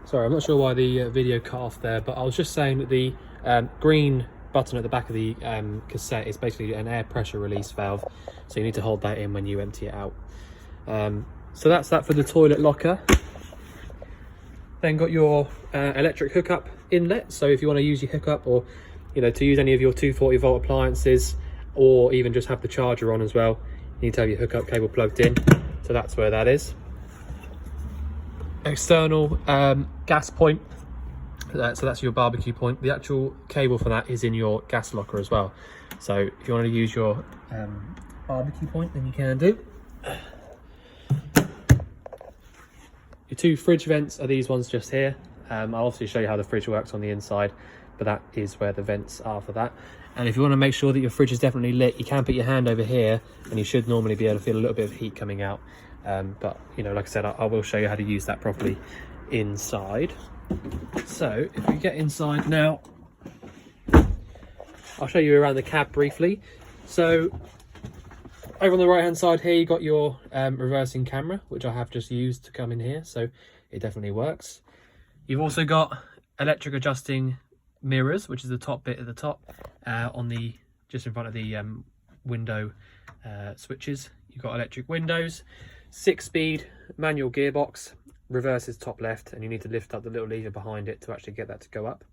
Sorry, I'm not sure why the video cut off there, but I was just saying that the green button at the back of the cassette is basically an air pressure release valve, so you need to hold that in when you empty it out. So that's that for the toilet locker. Then got your electric hookup inlet, so if you want to use your hookup, or to use any of your 240 volt appliances, or even just have the charger on as well, you need to have your hookup cable plugged in. So that's where that is. External gas point, so that's your barbecue point. The actual cable for that is in your gas locker as well, so if you want to use your barbecue point, then you can do. Your two fridge vents are these ones just here. I'll obviously show you how the fridge works on the inside, but that is where the vents are for that. And if you want to make sure that your fridge is definitely lit, you can put your hand over here and you should normally be able to feel a little bit of heat coming out. But like I said, I will show you how to use that properly inside. So if we get inside now, I'll show you around the cab briefly. So over on the right hand side here, you got your reversing camera, which I have just used to come in here, so it definitely works. You've also got electric adjusting mirrors, which is the top bit at the top, just in front of the window switches. You've got electric windows, 6-speed manual gearbox, reverse is top left, and you need to lift up the little lever behind it to actually get that to go up.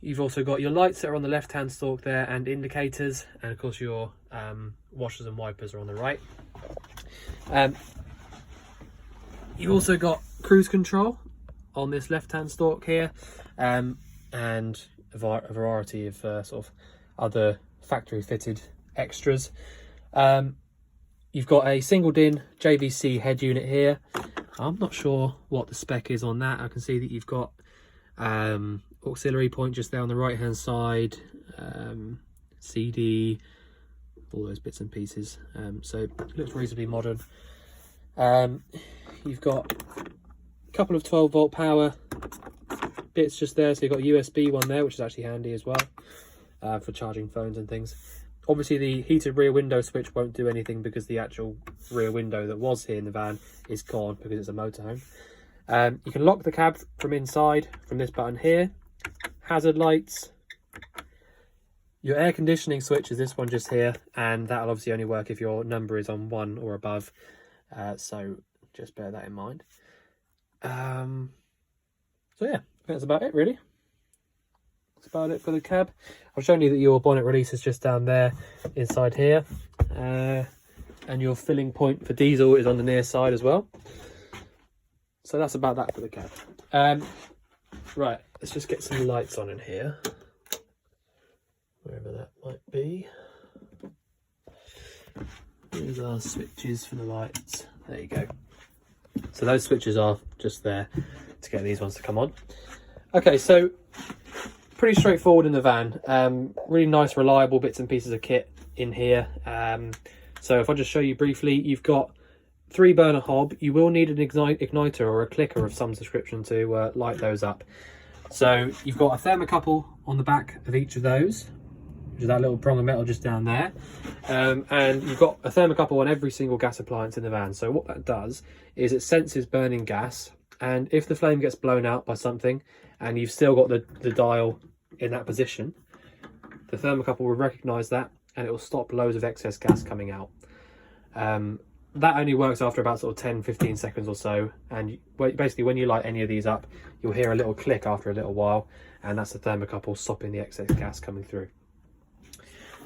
You've also got your lights that are on the left hand stalk there, and indicators, and of course your washers and wipers are on the right. You've also got cruise control on this left hand stalk here, and a variety of sort of other factory fitted extras. You've got a single DIN JVC head unit here. I'm not sure what the spec is on that. I can see that you've got auxiliary point just there on the right hand side, CD, all those bits and pieces, so it looks reasonably modern. You've got a couple of 12 volt power bits just there, so you've got a USB one there, which is actually handy as well, for charging phones and things. Obviously the heated rear window switch won't do anything because the actual rear window that was here in the van is gone because it's a motorhome. You can lock the cab from inside from this button here. Hazard lights. Your air conditioning switch is this one just here, and that'll obviously only work if your number is on 1 or above, so just bear that in mind. So yeah, that's about it really. That's about it for the cab. I've shown you that your bonnet release is just down there inside here, and your filling point for diesel is on the near side as well. So that's about that for the cab. Right, let's just get some lights on in here, wherever that might be. Here's our switches for the lights. There you go. So those switches are just there to get these ones to come on. Okay, so pretty straightforward in the van. Really nice, reliable bits and pieces of kit in here. So if I just show you briefly, you've got 3-burner hob. You will need an igniter or a clicker of some description to light those up. So you've got a thermocouple on the back of each of those, which is that little prong of metal just down there, and you've got a thermocouple on every single gas appliance in the van. So what that does is it senses burning gas, and if the flame gets blown out by something and you've still got the dial in that position, the thermocouple will recognize that and it will stop loads of excess gas coming out. That only works after about sort of 10-15 seconds or so, and basically when you light any of these up, you'll hear a little click after a little while, and that's the thermocouple stopping the excess gas coming through.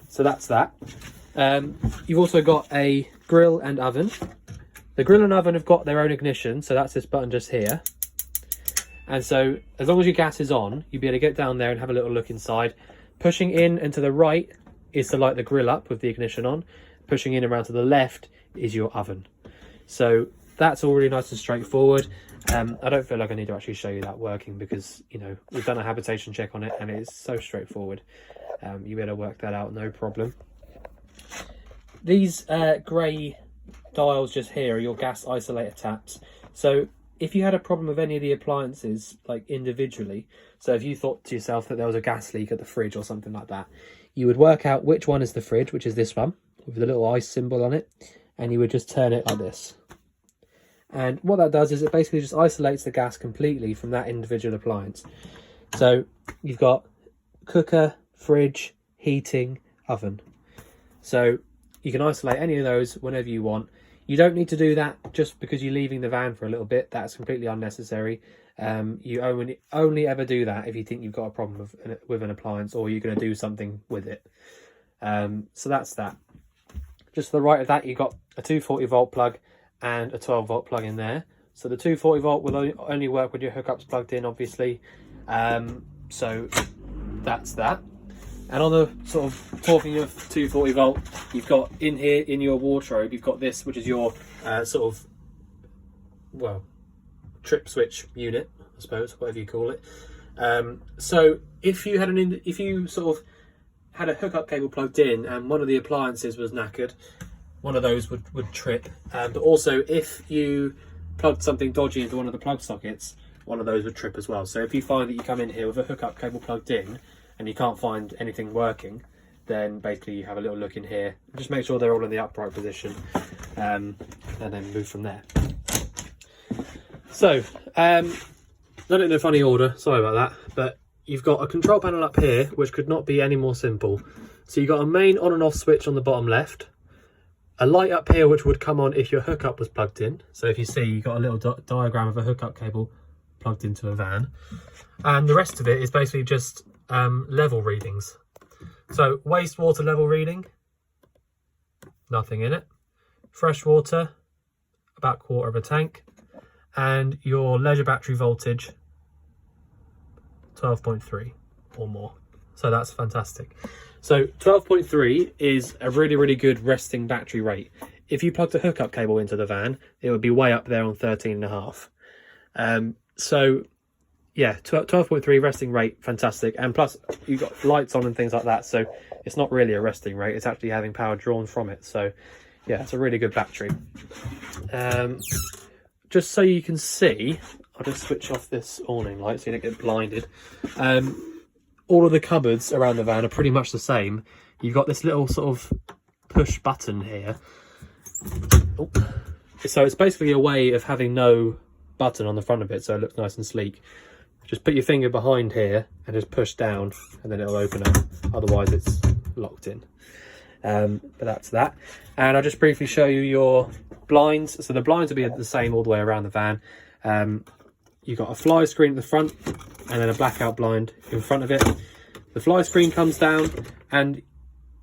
So that's that. You've also got a grill and oven. The grill and oven have got their own ignition, so that's this button just here. And so as long as your gas is on, you'll be able to get down there and have a little look inside. Pushing in and to the right is to light the grill up with the ignition on. Pushing in around to the left is your oven. So that's all really nice and straightforward. I don't feel like I need to actually show you that working because, we've done a habitation check on it and it is so straightforward. You'll be able to work that out, no problem. These grey dials just here are your gas isolator taps. So if you had a problem with any of the appliances, like individually, so if you thought to yourself that there was a gas leak at the fridge or something like that, you would work out which one is the fridge, which is this one, with the little ice symbol on it, and you would just turn it like this. And what that does is it basically just isolates the gas completely from that individual appliance. So you've got cooker, fridge, heating, oven. So you can isolate any of those whenever you want. You don't need to do that just because you're leaving the van for a little bit. That's completely unnecessary. You only ever do that if you think you've got a problem with an appliance or you're going to do something with it. So that's that. Just to the right of that, you've got a 240 volt plug and a 12 volt plug in there. So the 240 volt will only work with your hookups plugged in, obviously. So that's that. And on the sort of talking of 240 volt, you've got in here in your wardrobe, you've got this, which is your sort of, well, trip switch unit, I suppose, whatever you call it. So if you had sort of had a hookup cable plugged in and one of the appliances was knackered, one of those would trip. But also if you plugged something dodgy into one of the plug sockets, one of those would trip as well. So if you find that you come in here with a hookup cable plugged in and you can't find anything working, then basically you have a little look in here. Just make sure they're all in the upright position, and then move from there. So, not in a funny order, sorry about that, but you've got a control panel up here, which could not be any more simple. So you've got a main on and off switch on the bottom left, a light up here which would come on if your hookup was plugged in. So if you see, you've got a little diagram of a hookup cable plugged into a van. And the rest of it is basically just level readings. So wastewater level reading, nothing in it. Fresh water, about 1/4 of a tank. And your leisure battery voltage, 12.3 or more. So that's fantastic. So 12.3 is a really, really good resting battery rate. If you plugged a hookup cable into the van, it would be way up there on 13.5. So yeah, 12.3 resting rate, fantastic. And plus you've got lights on and things like that. So it's not really a resting rate, it's actually having power drawn from it. So yeah, it's a really good battery. Just so you can see, I'll just switch off this awning light so you don't get blinded. All of the cupboards around the van are pretty much the same. You've got this little sort of push button here. Oh. So it's basically a way of having no button on the front of it, so it looks nice and sleek. Just put your finger behind here and just push down and then it'll open up. Otherwise it's locked in. But that's that. And I'll just briefly show you your blinds. So the blinds will be the same all the way around the van. You've got a fly screen at the front and then a blackout blind in front of it. The fly screen comes down and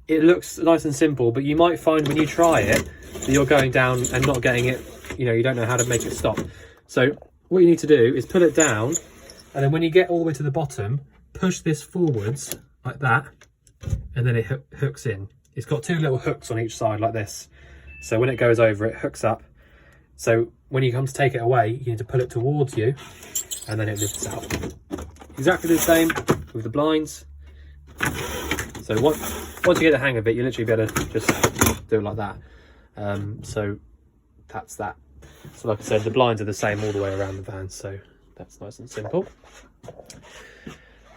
it looks nice and simple, but you might find when you try it that you're going down and not getting it, you don't know how to make it stop. So what you need to do is pull it down, and then when you get all the way to the bottom, push this forwards like that, and then it hooks in. It's got two little hooks on each side like this. So when it goes over, it hooks up. So when you come to take it away, you need to pull it towards you, and then it lifts out. Exactly the same with the blinds. So once you get the hang of it, you literally be able to just do it like that. So that's that. So like I said, the blinds are the same all the way around the van, so that's nice and simple.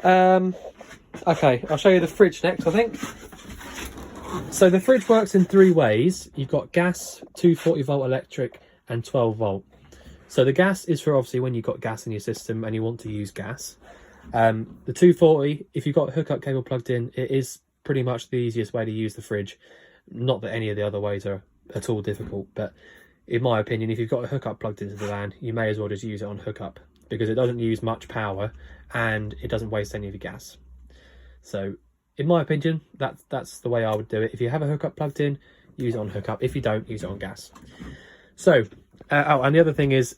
Okay, I'll show you the fridge next, I think. So the fridge works in 3 ways. You've got gas, 240 volt electric, and 12 volt. So the gas is for obviously when you've got gas in your system and you want to use gas. The 240, if you've got a hookup cable plugged in, it is pretty much the easiest way to use the fridge. Not that any of the other ways are at all difficult, but in my opinion, if you've got a hookup plugged into the van, you may as well just use it on hookup, because it doesn't use much power and it doesn't waste any of your gas. So in my opinion, that's the way I would do it. If you have a hookup plugged in, use it on hookup. If you don't, use it on gas. So, and the other thing is,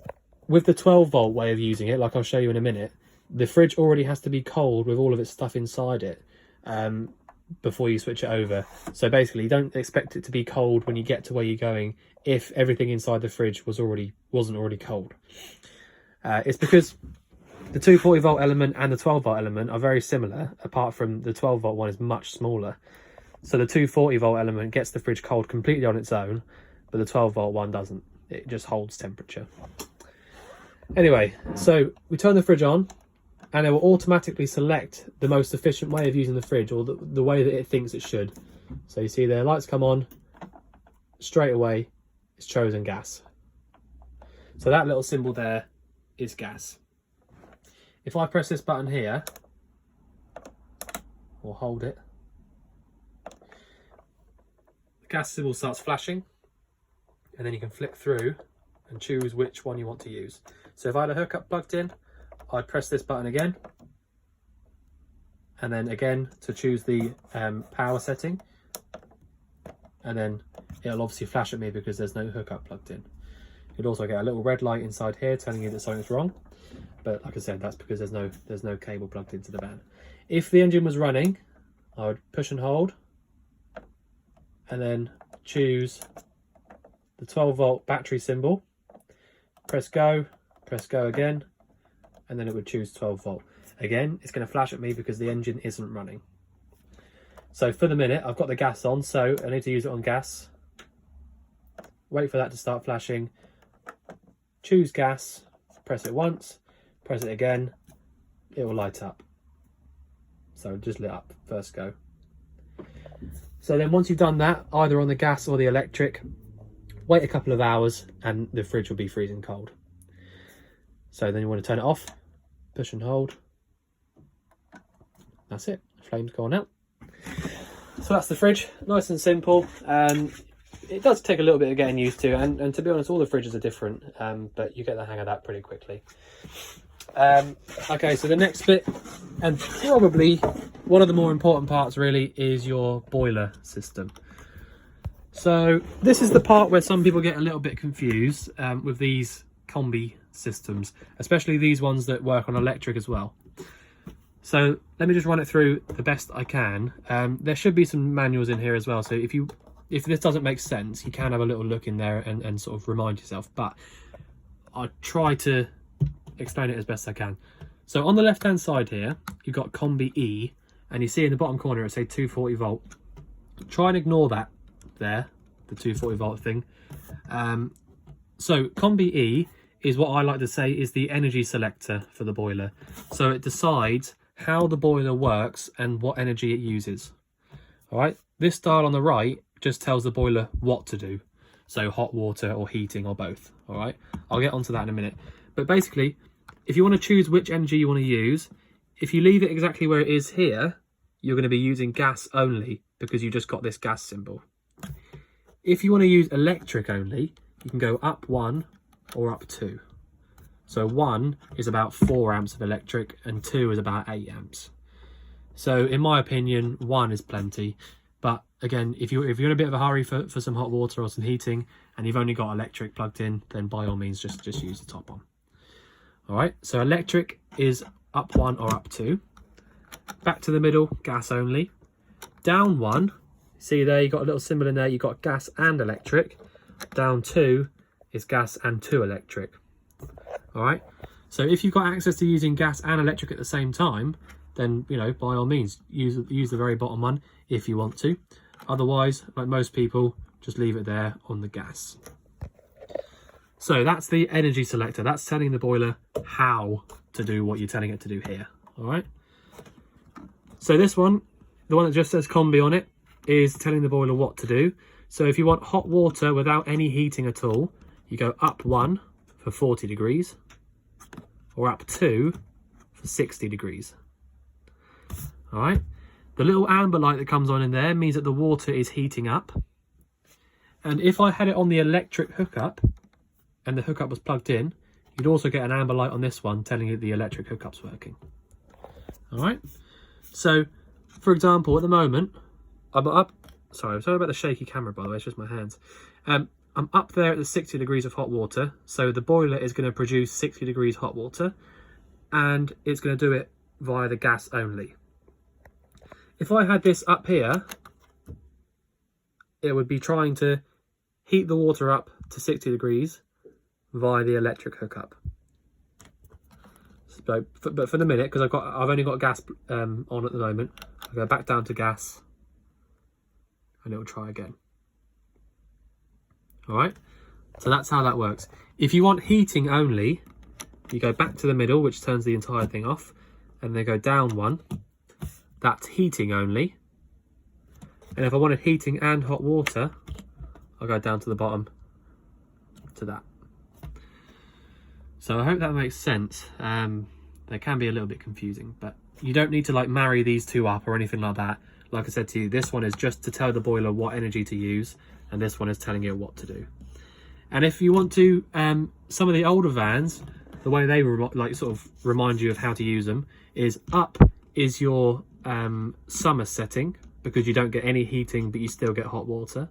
with the 12 volt way of using it, like I'll show you in a minute, the fridge already has to be cold with all of its stuff inside it before you switch it over. So basically, you don't expect it to be cold when you get to where you're going if everything inside the fridge wasn't already cold. It's because the 240 volt element and the 12 volt element are very similar, apart from the 12 volt one is much smaller. So the 240 volt element gets the fridge cold completely on its own, but the 12 volt one doesn't. It just holds temperature. Anyway, so we turn the fridge on and it will automatically select the most efficient way of using the fridge, or the way that it thinks it should. So you see the lights come on, straight away it's chosen gas. So that little symbol there is gas. If I press this button here, or hold it, the gas symbol starts flashing, and then you can flick through and choose which one you want to use. So if I had a hookup plugged in, I'd press this button again, and then again to choose the power setting, and then it'll obviously flash at me because there's no hookup plugged in. You'll also get a little red light inside here telling you that something's wrong, but like I said, that's because there's no cable plugged into the van. If the engine was running, I would push and hold, and then choose the 12-volt battery symbol, press go again, and then it would choose 12 volt. Again, it's going to flash at me because the engine isn't running. So for the minute, I've got the gas on, so I need to use it on gas. Wait for that to start flashing. Choose gas, press it once, press it again, it will light up. So it just lit up, first go. So then once you've done that, either on the gas or the electric, wait a couple of hours and the fridge will be freezing cold. So then you want to turn it off, push and hold. That's it, flame's gone out. So that's the fridge, nice and simple. It does take a little bit of getting used to, and to be honest, all the fridges are different, but you get the hang of that pretty quickly. Okay, so the next bit, and probably one of the more important parts really, is your boiler system. So this is the part where some people get a little bit confused with these combi systems, especially these ones that work on electric as well. So let me just run it through the best I can. There should be some manuals in here as well, so if this doesn't make sense, you can have a little look in there and sort of remind yourself, but I'll try to explain it as best I can. So on the left hand side here, you've got Combi E, and you see in the bottom corner it says 240 volt. Try and ignore that there, the 240 volt thing. So Combi E is what I like to say is the energy selector for the boiler. So it decides how the boiler works and what energy it uses. All right, this dial on the right just tells the boiler what to do. So hot water or heating or both. All right, I'll get onto that in a minute. But basically, if you want to choose which energy you want to use, if you leave it exactly where it is here, you're going to be using gas only because you just got this gas symbol. If you want to use electric only, you can go up 1 or up 2. So 1 is about 4 amps of electric and 2 is about 8 amps. So in my opinion, 1 is plenty. But again, if you're in a bit of a hurry for some hot water or some heating and you've only got electric plugged in, then by all means just use the top one. All right, so electric is up 1 or up 2. Back to the middle, gas only. Down 1, see there, you got a little symbol in there, you've got gas and electric. Down 2 is gas and 2 electric. All right, so if you've got access to using gas and electric at the same time, then, you know, by all means, use the very bottom one if you want to. Otherwise, like most people, just leave it there on the gas. So that's the energy selector. That's telling the boiler how to do what you're telling it to do here. All right. So this one, the one that just says Combi on it, is telling the boiler what to do. So if you want hot water without any heating at all, you go up 1 for 40 degrees or up 2 for 60 degrees. All right. The little amber light that comes on in there means that the water is heating up. And if I had it on the electric hookup and the hookup was plugged in, you'd also get an amber light on this one telling you the electric hookup's working. All right. So, for example, at the moment, I'm up. Sorry about the shaky camera, by the way. It's just my hands. I'm up there at the 60 degrees of hot water. So the boiler is going to produce 60 degrees hot water, and it's going to do it via the gas only. If I had this up here, it would be trying to heat the water up to 60 degrees via the electric hookup. So, but for the minute, because I've only got gas on at the moment, I'll go back down to gas, and it will try again. All right, so that's how that works. If you want heating only, you go back to the middle, which turns the entire thing off, and then go down 1. That's heating only. And if I wanted heating and hot water, I'll go down to the bottom to that. So I hope that makes sense. They can be a little bit confusing, but you don't need to like marry these two up or anything like that. Like I said to you, this one is just to tell the boiler what energy to use, and this one is telling it what to do. And if you want to, some of the older vans, the way they like sort of remind you of how to use them is up is your summer setting, because you don't get any heating but you still get hot water,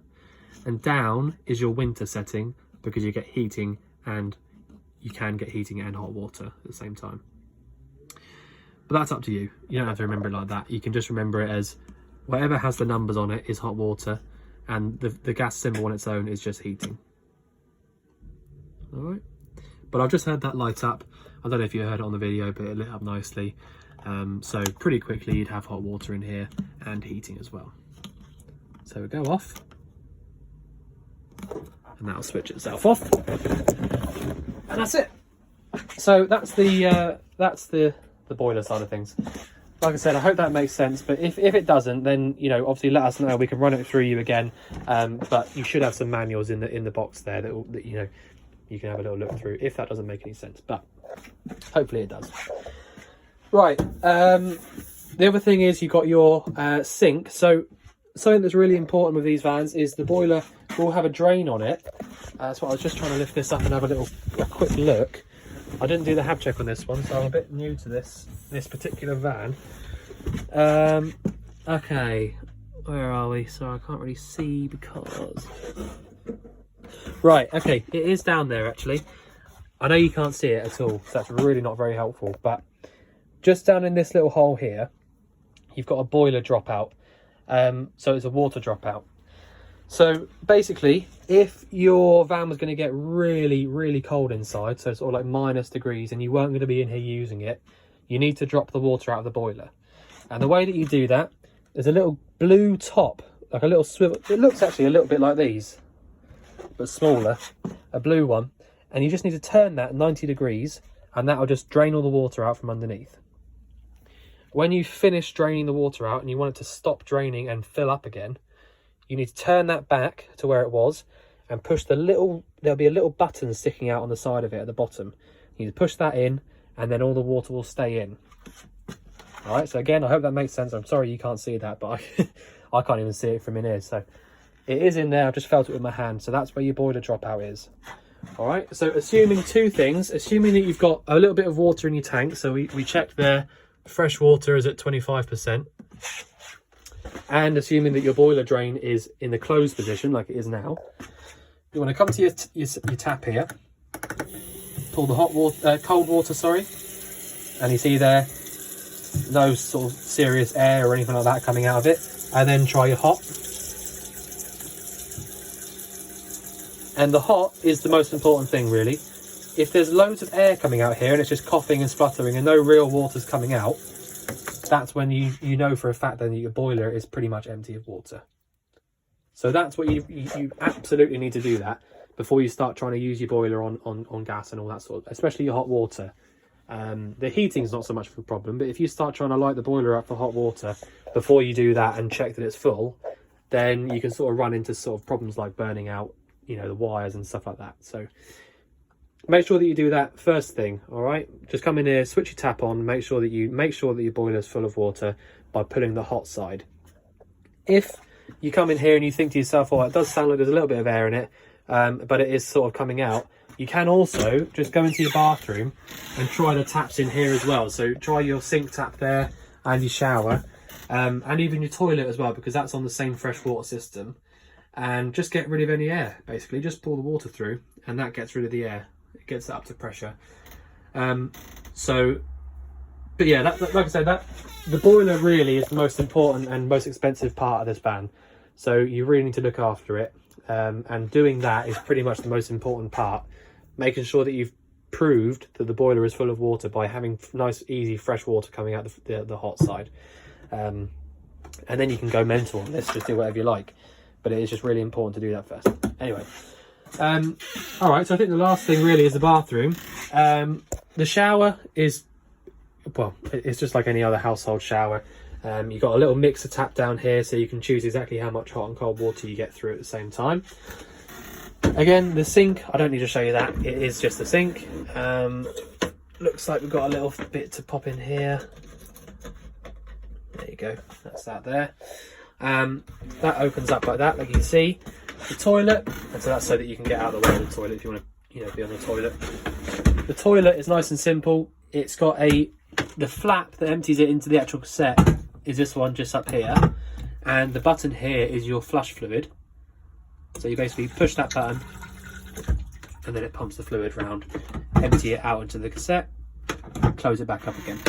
and down is your winter setting because you get heating and you can get heating and hot water at the same time. But that's up to you. You don't have to remember it like that. You can just remember it as whatever has the numbers on it is hot water, and the gas symbol on its own is just heating. All right. But I've just had that light up. I don't know if you heard it on the video, but it lit up nicely. So pretty quickly you'd have hot water in here and heating as well. So we go off, and that'll switch itself off, and that's it. So that's the boiler side of things. Like I said, I hope that makes sense, but if it doesn't, then, you know, obviously let us know. We can run it through you again, but you should have some manuals in the box there that you know, you can have a little look through if that doesn't make any sense, but hopefully it does. Right, the other thing is you've got your sink. So something that's really important with these vans is the boiler will have a drain on it. That's what I was just trying to lift this up and have a quick look. I didn't do the hab check on this one, so I'm a bit new to this particular van. Okay, where are we? So I can't really see because... Right, okay, it is down there actually. I know you can't see it at all, so that's really not very helpful, but just down in this little hole here, you've got a boiler dropout. So it's a water dropout. So basically, if your van was going to get really, really cold inside, so sort of like -degrees, and you weren't going to be in here using it, you need to drop the water out of the boiler. And the way that you do that, there's a little blue top, like a little swivel. It looks actually a little bit like these, but smaller, a blue one. And you just need to turn that 90 degrees, and that'll just drain all the water out from underneath. When you finish draining the water out and you want it to stop draining and fill up again, you need to turn that back to where it was and push the little, there'll be a little button sticking out on the side of it at the bottom. You need to push that in, and then all the water will stay in. All right, so again, I hope that makes sense. I'm sorry you can't see that, but I can't even see it from in here. So it is in there. I've just felt it with my hand. So that's where your boiler dropout is. All right, so assuming two things, assuming that you've got a little bit of water in your tank. So we checked there, fresh water is at 25%. And assuming that your boiler drain is in the closed position, like it is now, you want to come to your tap here, pull the cold water, and you see there, no sort of serious air or anything like that coming out of it, and then try your hot. And the hot is the most important thing, really. If there's loads of air coming out here and it's just coughing and spluttering and no real water's coming out, that's when you know for a fact then that your boiler is pretty much empty of water. So that's what you absolutely need to do that before you start trying to use your boiler on gas and all that sort of, especially your hot water. The heating's not so much of a problem, but if you start trying to light the boiler up for hot water before you do that and check that it's full, then you can sort of run into sort of problems like burning out, you know, the wires and stuff like that. So make sure that you do that first thing. All right, just come in here, switch your tap on, make sure that your boiler is full of water by pulling the hot side. If you come in here and you think to yourself, oh, it does sound like there's a little bit of air in it, but it is sort of coming out, you can also just go into your bathroom and try the taps in here as well. So try your sink tap there and your shower, and even your toilet as well, because that's on the same fresh water system. And just get rid of any air. Basically just pour the water through, and that gets rid of the air. It gets it up to pressure. But yeah, like I said, the boiler really is the most important and most expensive part of this van. So you really need to look after it. And doing that is pretty much the most important part. Making sure that you've proved that the boiler is full of water by having nice, easy, fresh water coming out the hot side. And then you can go mental on this, just do whatever you like. But it is just really important to do that first. Anyway, all right, so I think the last thing really is the bathroom. The shower is, well, it's just like any other household shower. You've got a little mixer tap down here, so you can choose exactly how much hot and cold water you get through at the same time. Again, the sink, I don't need to show you that. It is just the sink. Looks like we've got a little bit to pop in here. There you go, that's that there. That opens up like that, like you can see. The toilet, and so that's so that you can get out of the way of the toilet if you want to, be on the toilet. The toilet is nice and simple. It's got the flap that empties it into the actual cassette is this one just up here, and the button here is your flush fluid. So you basically push that button and then it pumps the fluid round, empty it out into the cassette, close it back up again.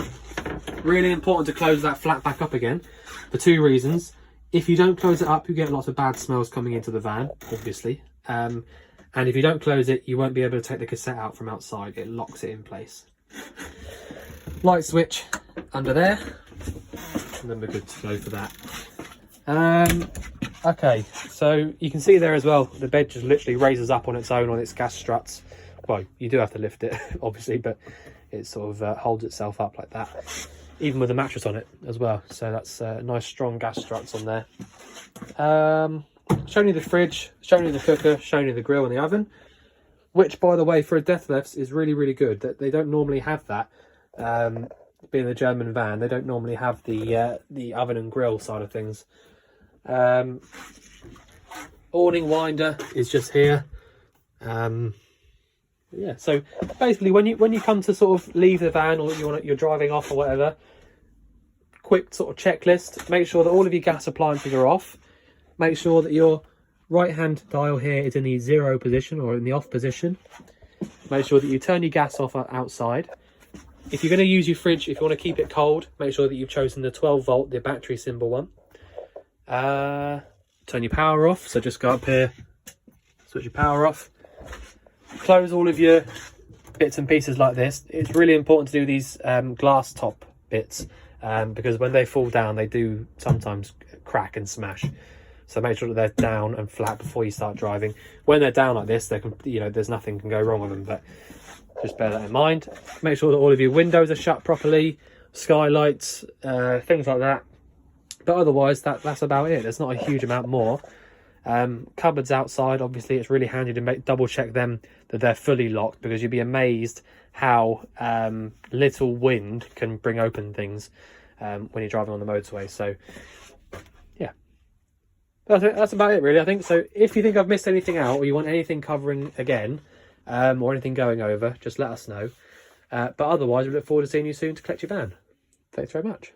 Really important to close that flap back up again for two reasons. If you don't close it up, you get lots of bad smells coming into the van, obviously. And if you don't close it, you won't be able to take the cassette out from outside. It locks it in place. Light switch under there, and then we're good to go for that. Okay, so you can see there as well, the bed just literally raises up on its own on its gas struts. Well, you do have to lift it, obviously, but it sort of holds itself up like that, even with a mattress on it as well. So that's nice strong gas struts on there. Showing you the fridge, showing you the cooker, showing you the grill and the oven, which, by the way, for a Death Lefts is really, really good. That they don't normally have that. Being a German van, they don't normally have the oven and grill side of things. Awning winder is just here. Yeah, so basically when you come to sort of leave the van, or you're driving off or whatever, quick sort of checklist. Make sure that all of your gas appliances are off. Make sure that your right hand dial here is in the 0 position or in the off position. Make sure that you turn your gas off outside. If you're going to use your fridge, if you want to keep it cold, make sure that you've chosen the 12 volt, the battery symbol one. Turn your power off, so just go up here, switch your power off. Close all of your bits and pieces like this. It's really important to do these glass top bits because when they fall down, they do sometimes crack and smash. So make sure that they're down and flat before you start driving. When they're down like this, they can, there's nothing can go wrong with them, but just bear that in mind. Make sure that all of your windows are shut properly, skylights, things like that. But otherwise, that's about it. There's not a huge amount more. Cupboards outside, obviously, it's really handy to double check them that they're fully locked, because you'd be amazed how little wind can bring open things when you're driving on the motorway. So yeah, that's about it really, I think. So if you think I've missed anything out, or you want anything covering again, or anything going over, just let us know. But otherwise, we look forward to seeing you soon to collect your van. Thanks very much.